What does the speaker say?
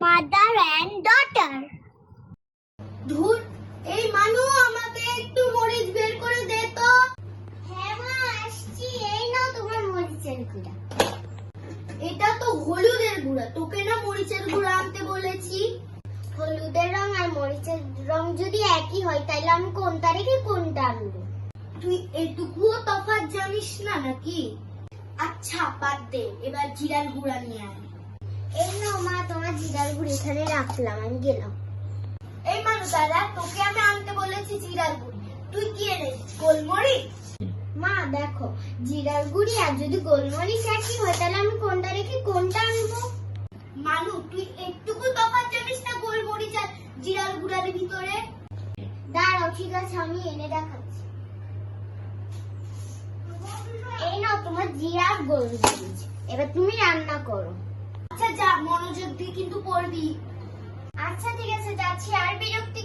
mother and daughter. ধুর, এই মানু আমাকে একটু মরিচ বের করে দে তো। হ্যাঁ মা, আসছি। এই নাও তোমার মরিচের গুঁড়া। এটা তো হলুদের গুঁড়া, তোকে না মরিচের গুঁড়া আনতে বলেছি। হলুদের রং আর মরিচের রং যদি একই হয় তাহলে আমি কোনটা রেখে কোনটা আনবো? তুই এটুকুও তফাৎ জানিস না নাকি? আচ্ছা বাদ দে, এবার জিরার গুঁড়া নিয়ে আয়। এই নাও মা, তোমার জিরার গুঁড়ি এখানে রাখলাম, আমি গেলাম। এই মানু দাদা, তোকে আমি আনতে বলেছি জিরার গুঁড়ি, তুই কি এনেছিস? গোলমরিচ? মা দেখো, জিরার গুঁড়ি আর যদি গোলমরিচ একই হয় তাহলে আমি কোনটা রেখে কোনটা আনবো? মানু, তুই একটুকু তফাৎ জানিস না গোলমরিচ আর জিরার গুঁড়ার ভিতরে? দাঁড়াও, ঠিক আছে, আমি এনে দেখাচ্ছি। এই নাও তোমার জিরা আর গোলমরিচ, এবার তুমি রান্না করো। আচ্ছা যা, মনোযোগ দিয়ে কিন্তু পড়বি। আচ্ছা ঠিক আছে, যাচ্ছি। আর বিরক্তি